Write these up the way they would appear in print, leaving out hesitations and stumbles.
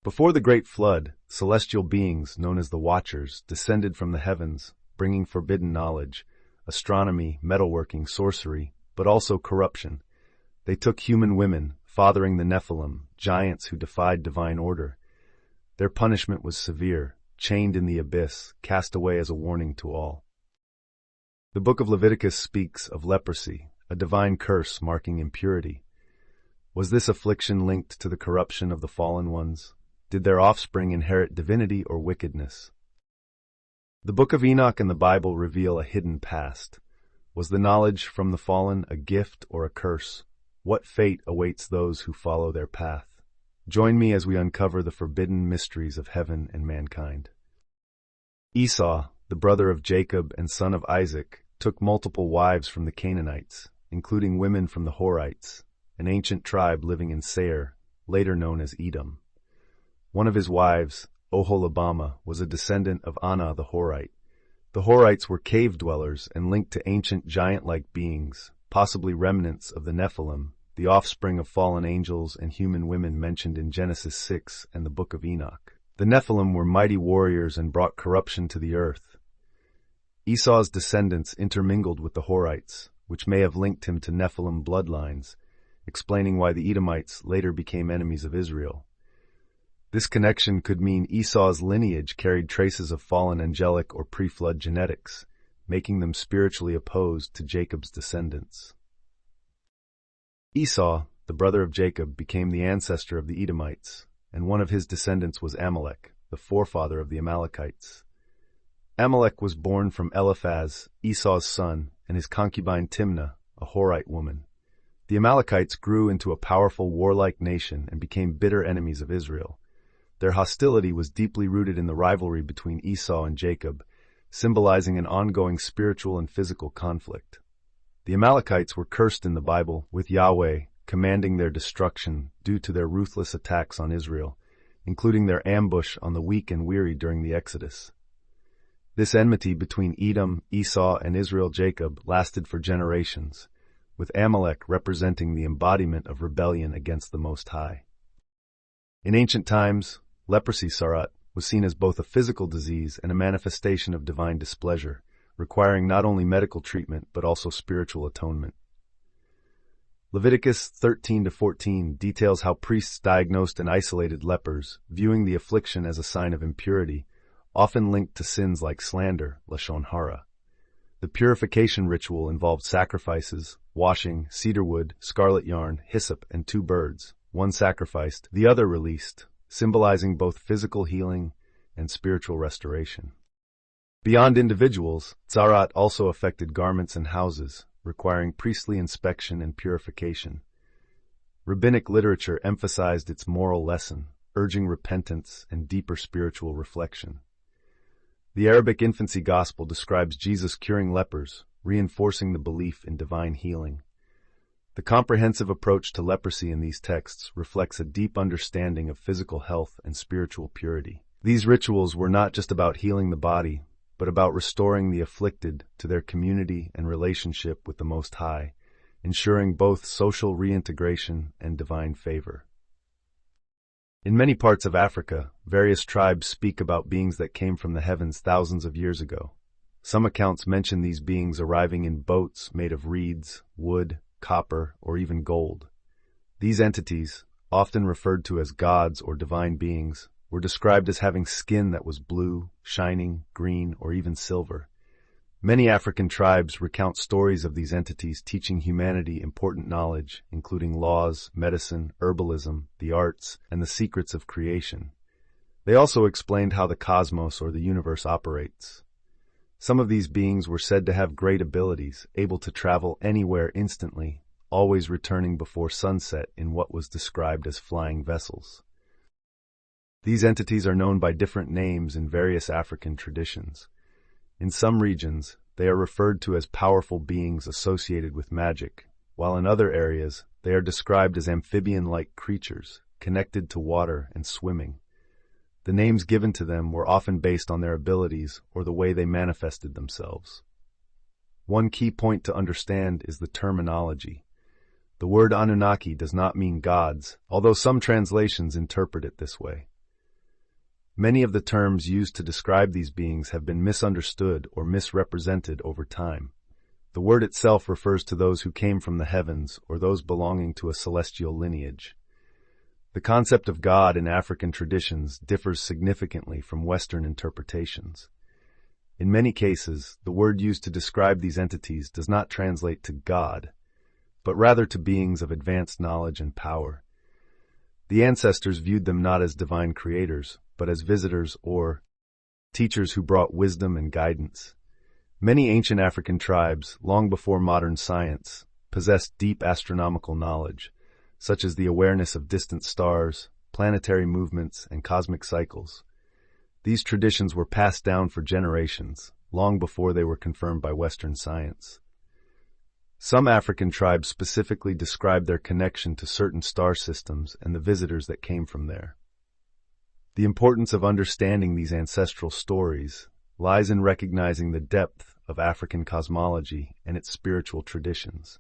Before the Great Flood, celestial beings known as the Watchers descended from the heavens, bringing forbidden knowledge, astronomy, metalworking, sorcery, but also corruption. They took human women, fathering the Nephilim, giants who defied divine order. Their punishment was severe, chained in the abyss, cast away as a warning to all. The book of Leviticus speaks of leprosy, a divine curse marking impurity. Was this affliction linked to the corruption of the fallen ones? Did their offspring inherit divinity or wickedness? The book of Enoch and the Bible reveal a hidden past. Was the knowledge from the fallen a gift or a curse? What fate awaits those who follow their path? Join me as we uncover the forbidden mysteries of heaven and mankind. Esau, the brother of Jacob and son of Isaac, took multiple wives from the Canaanites, including women from the Horites, an ancient tribe living in Seir, later known as Edom. One of his wives, Oholibamah, was a descendant of Anah the Horite. The Horites were cave dwellers and linked to ancient giant-like beings, possibly remnants of the Nephilim, the offspring of fallen angels and human women mentioned in Genesis 6 and the Book of Enoch. The Nephilim were mighty warriors and brought corruption to the earth. Esau's descendants intermingled with the Horites, which may have linked him to Nephilim bloodlines, explaining why the Edomites later became enemies of Israel. This connection could mean Esau's lineage carried traces of fallen angelic or pre-flood genetics, making them spiritually opposed to Jacob's descendants. Esau, the brother of Jacob, became the ancestor of the Edomites, and one of his descendants was Amalek, the forefather of the Amalekites. Amalek was born from Eliphaz, Esau's son, and his concubine Timnah, a Horite woman. The Amalekites grew into a powerful warlike nation and became bitter enemies of Israel. Their hostility was deeply rooted in the rivalry between Esau and Jacob, symbolizing an ongoing spiritual and physical conflict. The Amalekites were cursed in the Bible, with Yahweh commanding their destruction due to their ruthless attacks on Israel, including their ambush on the weak and weary during the Exodus. This enmity between Edom, Esau, and Israel-Jacob lasted for generations, with Amalek representing the embodiment of rebellion against the Most High. In ancient times, leprosy sarat was seen as both a physical disease and a manifestation of divine displeasure, requiring not only medical treatment but also spiritual atonement. Leviticus 13-14 details how priests diagnosed and isolated lepers, viewing the affliction as a sign of impurity, often linked to sins like slander, lashon hara. The purification ritual involved sacrifices, washing, cedar wood, scarlet yarn, hyssop, and 2 birds, one sacrificed, the other released, symbolizing both physical healing and spiritual restoration. Beyond individuals, tzarat also affected garments and houses, requiring priestly inspection and purification. Rabbinic literature emphasized its moral lesson, urging repentance and deeper spiritual reflection. The Arabic infancy gospel describes Jesus curing lepers, reinforcing the belief in divine healing. The comprehensive approach to leprosy in these texts reflects a deep understanding of physical health and spiritual purity. These rituals were not just about healing the body, but about restoring the afflicted to their community and relationship with the Most High, ensuring both social reintegration and divine favor. In many parts of Africa, various tribes speak about beings that came from the heavens thousands of years ago. Some accounts mention these beings arriving in boats made of reeds, wood, copper, or even gold. These entities, often referred to as gods or divine beings, were described as having skin that was blue, shining, green, or even silver. Many African tribes recount stories of these entities teaching humanity important knowledge, including laws, medicine, herbalism, the arts, and the secrets of creation. They also explained how the cosmos or the universe operates. Some of these beings were said to have great abilities, able to travel anywhere instantly, always returning before sunset in what was described as flying vessels. These entities are known by different names in various African traditions. In some regions, they are referred to as powerful beings associated with magic, while in other areas, they are described as amphibian-like creatures, connected to water and swimming. The names given to them were often based on their abilities or the way they manifested themselves. One key point to understand is the terminology. The word Anunnaki does not mean gods, although some translations interpret it this way. Many of the terms used to describe these beings have been misunderstood or misrepresented over time. The word itself refers to those who came from the heavens or those belonging to a celestial lineage. The concept of God in African traditions differs significantly from Western interpretations. In many cases, the word used to describe these entities does not translate to God, but rather to beings of advanced knowledge and power. The ancestors viewed them not as divine creators, but as visitors or teachers who brought wisdom and guidance. Many ancient African tribes, long before modern science, possessed deep astronomical knowledge, such as the awareness of distant stars, planetary movements, and cosmic cycles. These traditions were passed down for generations, long before they were confirmed by Western science. Some African tribes specifically describe their connection to certain star systems and the visitors that came from there. The importance of understanding these ancestral stories lies in recognizing the depth of African cosmology and its spiritual traditions.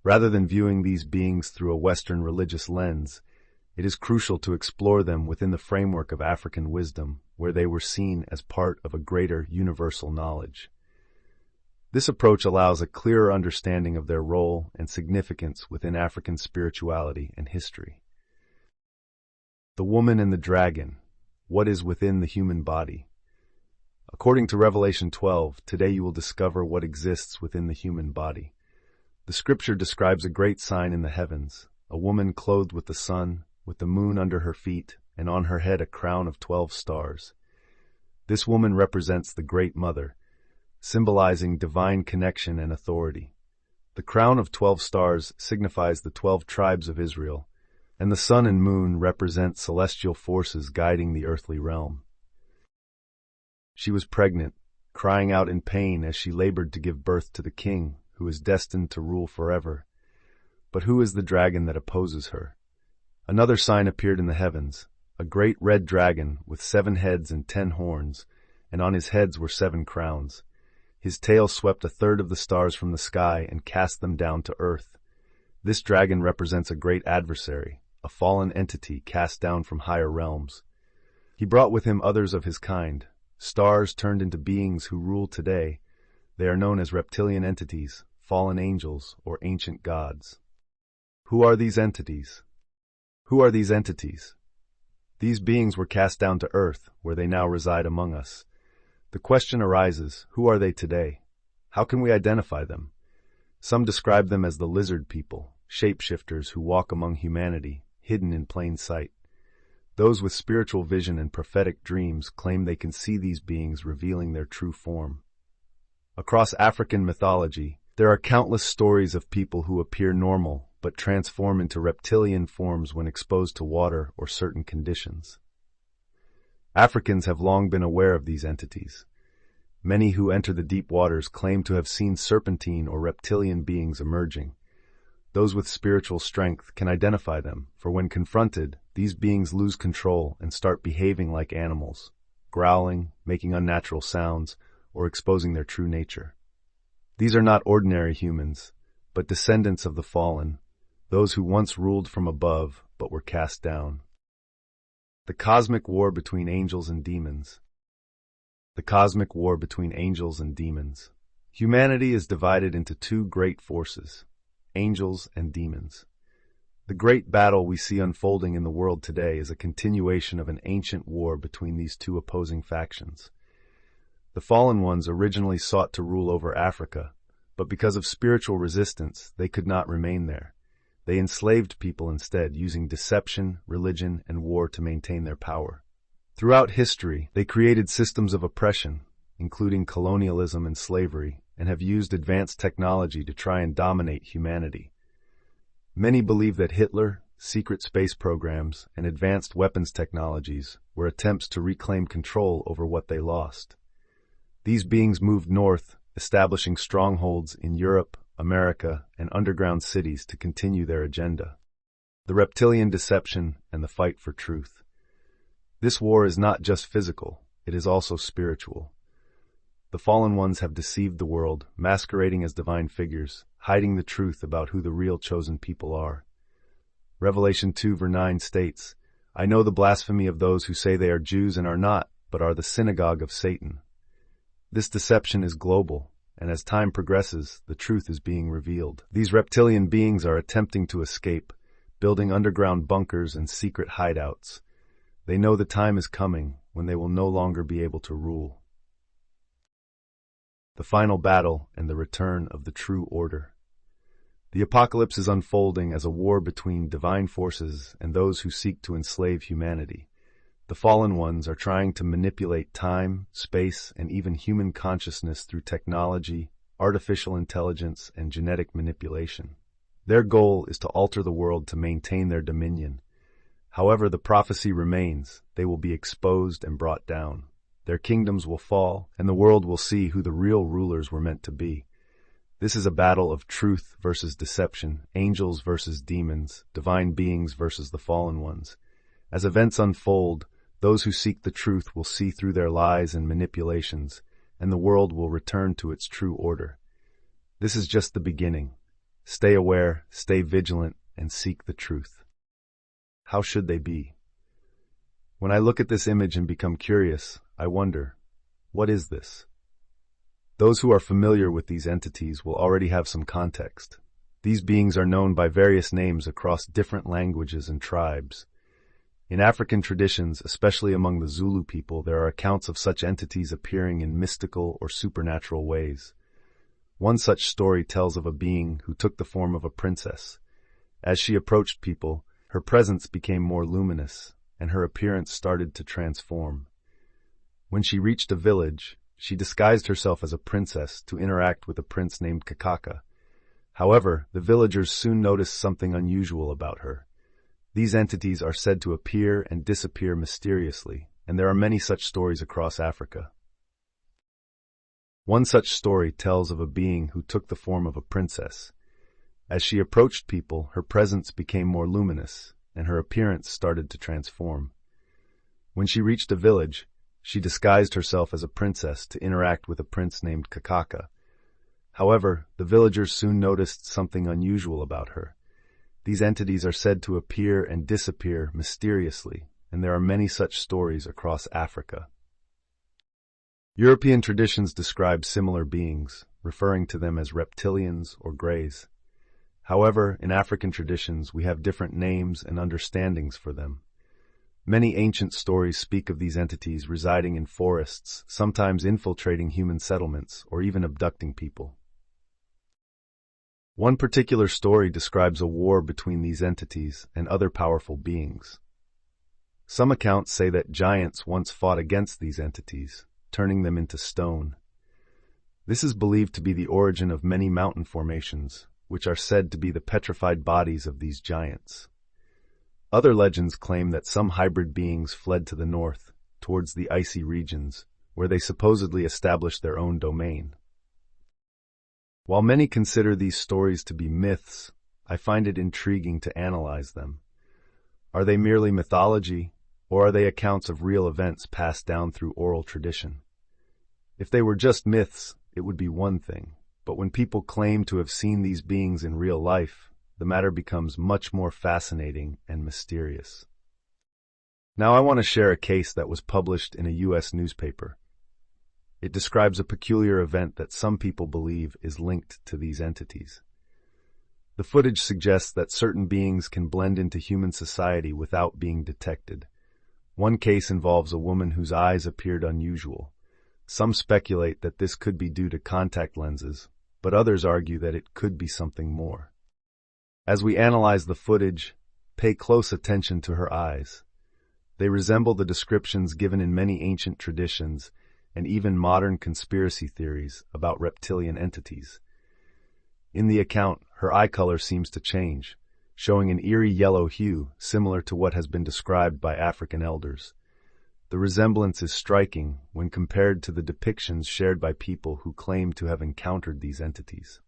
Rather than viewing these beings through a Western religious lens, it is crucial to explore them within the framework of African wisdom, where they were seen as part of a greater universal knowledge. This approach allows a clearer understanding of their role and significance within African spirituality and history. The woman and the dragon. What is within the human body? According to Revelation 12, today you will discover what exists within the human body. The scripture describes a great sign in the heavens, a woman clothed with the sun, with the moon under her feet, and on her head a crown of 12 stars. This woman represents the Great Mother, symbolizing divine connection and authority. The crown of 12 stars signifies the 12 tribes of Israel, and the sun and moon represent celestial forces guiding the earthly realm. She was pregnant, crying out in pain as she labored to give birth to the king, who is destined to rule forever. But who is the dragon that opposes her? Another sign appeared in the heavens, a great red dragon with 7 heads and 10 horns, and on his heads were 7 crowns. His tail swept a third of the stars from the sky and cast them down to earth. This dragon represents a great adversary, a fallen entity cast down from higher realms. He brought with him others of his kind, stars turned into beings who rule today. They are known as reptilian entities, fallen angels, or ancient gods. Who are these entities? Who are these entities? These beings were cast down to earth, where they now reside among us. The question arises, who are they today? How can we identify them? Some describe them as the lizard people, shapeshifters who walk among humanity, hidden in plain sight. Those with spiritual vision and prophetic dreams claim they can see these beings revealing their true form. Across African mythology, there are countless stories of people who appear normal but transform into reptilian forms when exposed to water or certain conditions. Africans have long been aware of these entities. Many who enter the deep waters claim to have seen serpentine or reptilian beings emerging. Those with spiritual strength can identify them, for when confronted, these beings lose control and start behaving like animals, growling, making unnatural sounds, or exposing their true nature. These are not ordinary humans, but descendants of the fallen, those who once ruled from above but were cast down. The cosmic war between angels and demons. The cosmic war between angels and demons. Humanity is divided into 2 great forces, angels and demons. The great battle we see unfolding in the world today is a continuation of an ancient war between these 2 opposing factions. The fallen ones originally sought to rule over Africa, but because of spiritual resistance, they could not remain there. They enslaved people instead, using deception, religion, and war to maintain their power. Throughout history, they created systems of oppression, including colonialism and slavery, and have used advanced technology to try and dominate humanity. Many believe that Hitler, secret space programs, and advanced weapons technologies were attempts to reclaim control over what they lost. These beings moved north, establishing strongholds in Europe, America, and underground cities to continue their agenda. The reptilian deception and the fight for truth. This war is not just physical, it is also spiritual. The fallen ones have deceived the world, masquerading as divine figures, hiding the truth about who the real chosen people are. Revelation 2:9 states, I know the blasphemy of those who say they are Jews and are not, but are the synagogue of Satan. This deception is global, and as time progresses, the truth is being revealed. These reptilian beings are attempting to escape, building underground bunkers and secret hideouts. They know the time is coming when they will no longer be able to rule. The final battle and the return of the true order. The apocalypse is unfolding as a war between divine forces and those who seek to enslave humanity. The fallen ones are trying to manipulate time, space, and even human consciousness through technology, artificial intelligence, and genetic manipulation. Their goal is to alter the world to maintain their dominion. However, the prophecy remains. They will be exposed and brought down. Their kingdoms will fall, and the world will see who the real rulers were meant to be. This is a battle of truth versus deception, angels versus demons, divine beings versus the fallen ones. As events unfold, those who seek the truth will see through their lies and manipulations, and the world will return to its true order. This is just the beginning. Stay aware, stay vigilant, and seek the truth. How should they be? When I look at this image and become curious, I wonder, what is this? Those who are familiar with these entities will already have some context. These beings are known by various names across different languages and tribes. In African traditions, especially among the Zulu people, there are accounts of such entities appearing in mystical or supernatural ways. One such story tells of a being who took the form of a princess. As she approached people, her presence became more luminous, and her appearance started to transform. When she reached a village, she disguised herself as a princess to interact with a prince named Kakaka. However, the villagers soon noticed something unusual about her. These entities are said to appear and disappear mysteriously, and there are many such stories across Africa. One such story tells of a being who took the form of a princess. As she approached people, her presence became more luminous, and her appearance started to transform. When she reached a village, she disguised herself as a princess to interact with a prince named Kakaka. However, the villagers soon noticed something unusual about her. These entities are said to appear and disappear mysteriously, and there are many such stories across Africa. European traditions describe similar beings, referring to them as reptilians or greys. However, in African traditions, we have different names and understandings for them. Many ancient stories speak of these entities residing in forests, sometimes infiltrating human settlements or even abducting people. One particular story describes a war between these entities and other powerful beings. Some accounts say that giants once fought against these entities, turning them into stone. This is believed to be the origin of many mountain formations, which are said to be the petrified bodies of these giants. Other legends claim that some hybrid beings fled to the north, towards the icy regions, where they supposedly established their own domain. While many consider these stories to be myths, I find it intriguing to analyze them. Are they merely mythology, or are they accounts of real events passed down through oral tradition? If they were just myths, it would be one thing, but when people claim to have seen these beings in real life, the matter becomes much more fascinating and mysterious. Now I want to share a case that was published in a U.S. newspaper. It describes a peculiar event that some people believe is linked to these entities. The footage suggests that certain beings can blend into human society without being detected. One case involves a woman whose eyes appeared unusual. Some speculate that this could be due to contact lenses, but others argue that it could be something more. As we analyze the footage, pay close attention to her eyes. They resemble the descriptions given in many ancient traditions and even modern conspiracy theories about reptilian entities. In the account, her eye color seems to change, showing an eerie yellow hue similar to what has been described by African elders. The resemblance is striking when compared to the depictions shared by people who claim to have encountered these entities.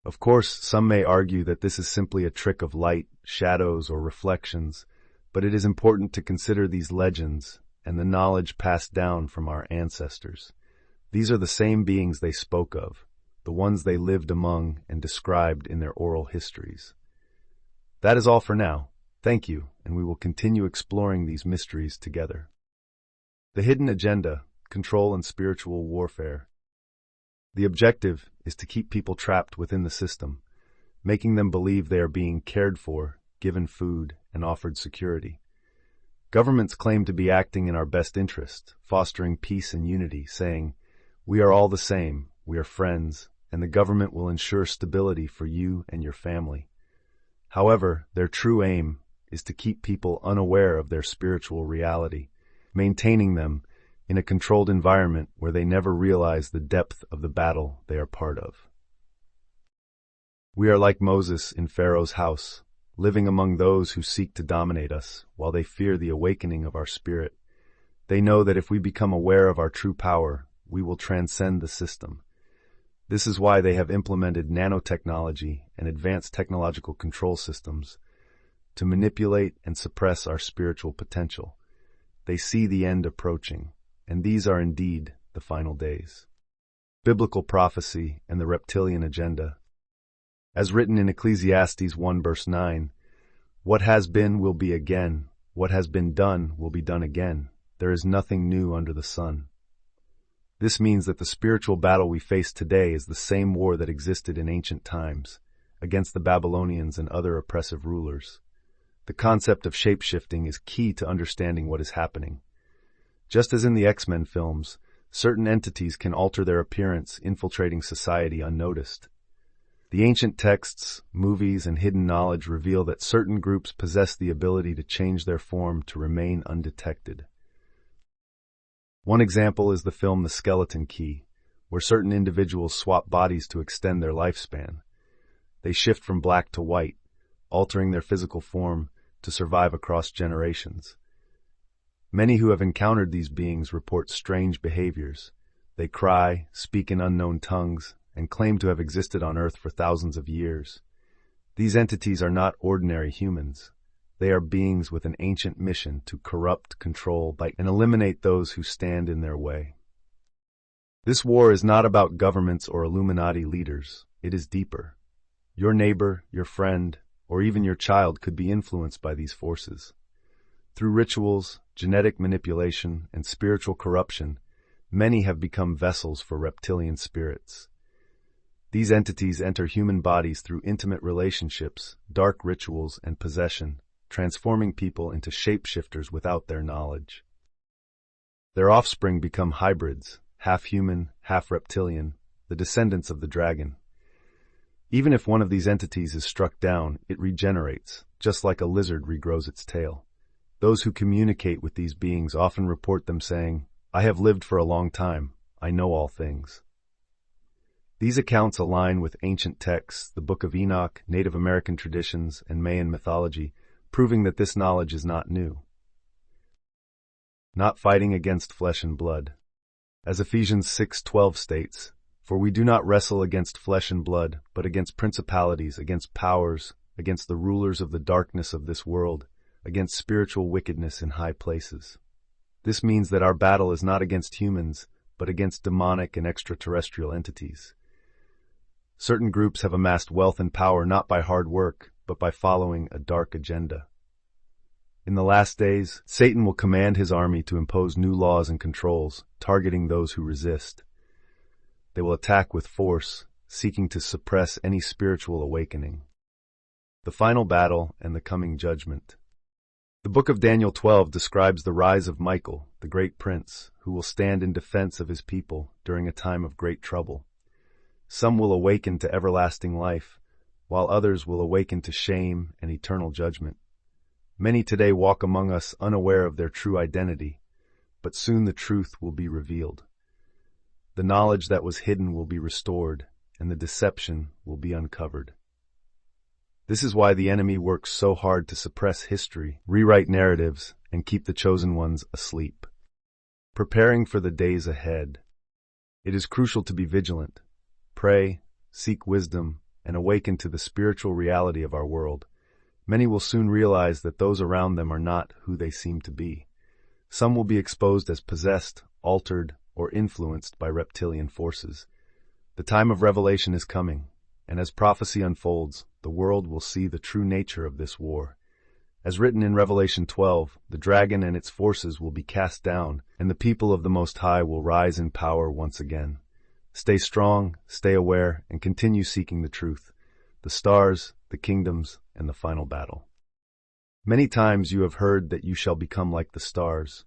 Of course, some may argue that this is simply a trick of light, shadows, or reflections, but it is important to consider these legends and the knowledge passed down from our ancestors. These are the same beings they spoke of, the ones they lived among and described in their oral histories. That is all for now. Thank you, and we will continue exploring these mysteries together. The hidden agenda, control and spiritual warfare. The objective is to keep people trapped within the system, making them believe they are being cared for, given food, and offered security. Governments claim to be acting in our best interest, fostering peace and unity, saying, "We are all the same, we are friends, and the government will ensure stability for you and your family." However, their true aim is to keep people unaware of their spiritual reality, maintaining them in a controlled environment where they never realize the depth of the battle they are part of. We are like Moses in Pharaoh's house, living among those who seek to dominate us, while they fear the awakening of our spirit. They know that if we become aware of our true power, we will transcend the system. This is why they have implemented nanotechnology and advanced technological control systems to manipulate and suppress our spiritual potential. They see the end approaching, and these are indeed the final days. Biblical prophecy and the reptilian agenda. As written in Ecclesiastes 1 verse 9, "What has been will be again, what has been done will be done again. There is nothing new under the sun." This means that the spiritual battle we face today is the same war that existed in ancient times, against the Babylonians and other oppressive rulers. The concept of shape-shifting is key to understanding what is happening. Just as in the X-Men films, certain entities can alter their appearance, infiltrating society unnoticed. The ancient texts, movies, and hidden knowledge reveal that certain groups possess the ability to change their form to remain undetected. One example is the film The Skeleton Key, where certain individuals swap bodies to extend their lifespan. They shift from black to white, altering their physical form to survive across generations. Many who have encountered these beings report strange behaviors. They cry, speak in unknown tongues, and claim to have existed on Earth for thousands of years. These entities are not ordinary humans. They are beings with an ancient mission to corrupt, control, and eliminate those who stand in their way. This war is not about governments or Illuminati leaders. It is deeper. Your neighbor, your friend, or even your child could be influenced by these forces. Through rituals, genetic manipulation, and spiritual corruption, many have become vessels for reptilian spirits. These entities enter human bodies through intimate relationships, dark rituals, and possession, transforming people into shapeshifters without their knowledge. Their offspring become hybrids, half human, half reptilian, the descendants of the dragon. Even if one of these entities is struck down, it regenerates, just like a lizard regrows its tail. Those who communicate with these beings often report them saying, "I have lived for a long time. I know all things." These accounts align with ancient texts, the Book of Enoch, Native American traditions, and Mayan mythology, proving that this knowledge is not new. Not fighting against flesh and blood. As Ephesians 6:12 states, "For we do not wrestle against flesh and blood, but against principalities, against powers, against the rulers of the darkness of this world, against spiritual wickedness in high places." This means that our battle is not against humans, but against demonic and extraterrestrial entities. Certain groups have amassed wealth and power not by hard work, but by following a dark agenda. In the last days, Satan will command his army to impose new laws and controls, targeting those who resist. They will attack with force, seeking to suppress any spiritual awakening. The final battle and the coming judgment. The book of Daniel 12 describes the rise of Michael, the great prince, who will stand in defense of his people during a time of great trouble. Some will awaken to everlasting life, while others will awaken to shame and eternal judgment. Many today walk among us unaware of their true identity, but soon the truth will be revealed. The knowledge that was hidden will be restored, and the deception will be uncovered. This is why the enemy works so hard to suppress history, rewrite narratives, and keep the chosen ones asleep. Preparing for the days ahead. It is crucial to be vigilant. Pray, seek wisdom, and awaken to the spiritual reality of our world. Many will soon realize that those around them are not who they seem to be. Some will be exposed as possessed, altered, or influenced by reptilian forces. The time of revelation is coming, and as prophecy unfolds, the world will see the true nature of this war. As written in Revelation 12, the dragon and its forces will be cast down, and the people of the Most High will rise in power once again. Stay strong, stay aware, and continue seeking the truth, the stars, the kingdoms, and the final battle. Many times you have heard that you shall become like the stars.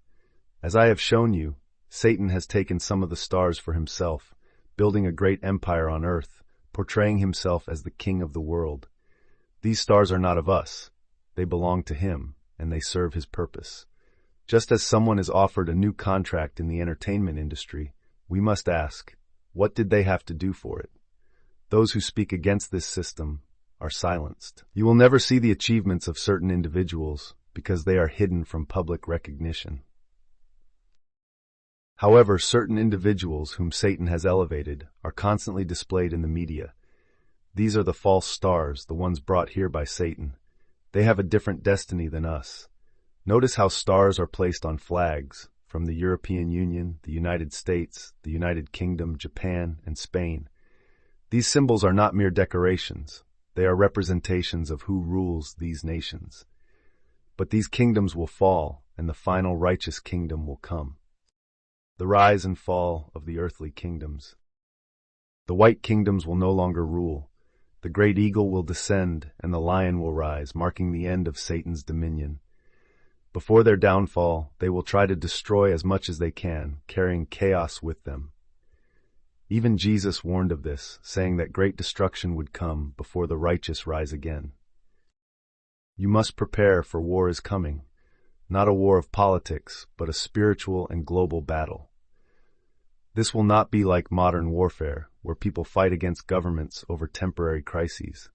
As I have shown you, Satan has taken some of the stars for himself, building a great empire on earth, portraying himself as the king of the world. These stars are not of us. They belong to him, and they serve his purpose. Just as someone is offered a new contract in the entertainment industry, we must ask, what did they have to do for it? Those who speak against this system are silenced. You will never see the achievements of certain individuals because they are hidden from public recognition. However, certain individuals whom Satan has elevated are constantly displayed in the media. These are the false stars, the ones brought here by Satan. They have a different destiny than us. Notice how stars are placed on flags from the European Union, the United States, the United Kingdom, Japan, and Spain. These symbols are not mere decorations. They are representations of who rules these nations. But these kingdoms will fall, and the final righteous kingdom will come. The rise and fall of the earthly kingdoms. The white kingdoms will no longer rule. The great eagle will descend, and the lion will rise, marking the end of Satan's dominion. Before their downfall, they will try to destroy as much as they can, carrying chaos with them. Even Jesus warned of this, saying that great destruction would come before the righteous rise again. You must prepare, for war is coming, not a war of politics, but a spiritual and global battle. This will not be like modern warfare, where people fight against governments over temporary crises.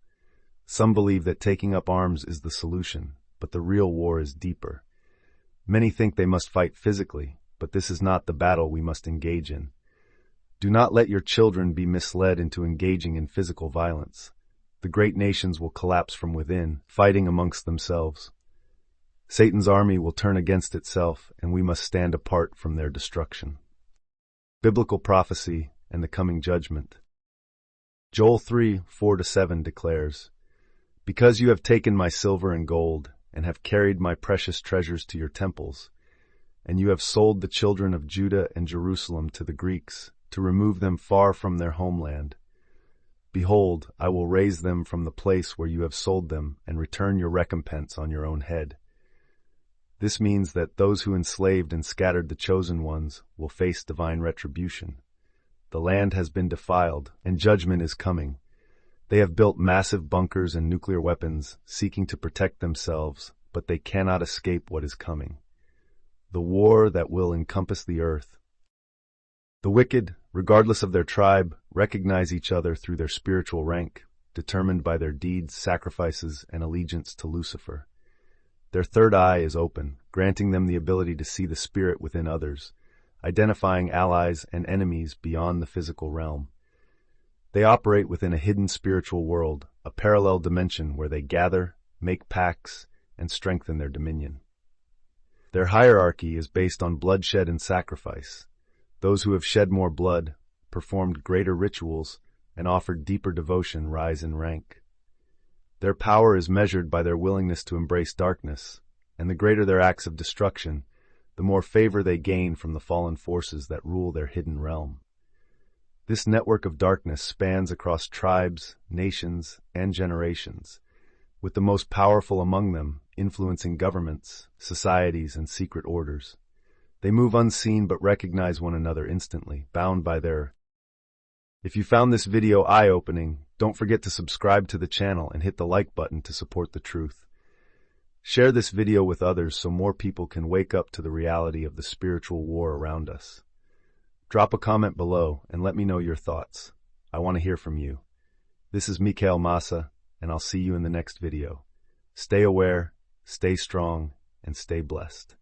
Some believe that taking up arms is the solution, but the real war is deeper. Many think they must fight physically, but this is not the battle we must engage in. Do not let your children be misled into engaging in physical violence. The great nations will collapse from within, fighting amongst themselves. Satan's army will turn against itself, and we must stand apart from their destruction. Biblical prophecy and the coming judgment. Joel 3:4-7 declares, "Because you have taken my silver and gold, and have carried my precious treasures to your temples, and you have sold the children of Judah and Jerusalem to the Greeks, to remove them far from their homeland. Behold, I will raise them from the place where you have sold them, and return your recompense on your own head." This means that those who enslaved and scattered the chosen ones will face divine retribution. The land has been defiled, and judgment is coming. They have built massive bunkers and nuclear weapons, seeking to protect themselves, but they cannot escape what is coming. The war that will encompass the earth. The wicked, regardless of their tribe, recognize each other through their spiritual rank, determined by their deeds, sacrifices, and allegiance to Lucifer. Their third eye is open, granting them the ability to see the spirit within others, identifying allies and enemies beyond the physical realm. They operate within a hidden spiritual world, a parallel dimension where they gather, make pacts, and strengthen their dominion. Their hierarchy is based on bloodshed and sacrifice. Those who have shed more blood, performed greater rituals, and offered deeper devotion rise in rank. Their power is measured by their willingness to embrace darkness, and the greater their acts of destruction, the more favor they gain from the fallen forces that rule their hidden realm. This network of darkness spans across tribes, nations, and generations, with the most powerful among them influencing governments, societies, and secret orders. They move unseen but recognize one another instantly, bound by their... If you found this video eye-opening, don't forget to subscribe to the channel and hit the like button to support the truth. Share this video with others so more people can wake up to the reality of the spiritual war around us. Drop a comment below and let me know your thoughts. I want to hear from you. This is Mikhael Massa, and I'll see you in the next video. Stay aware, stay strong, and stay blessed.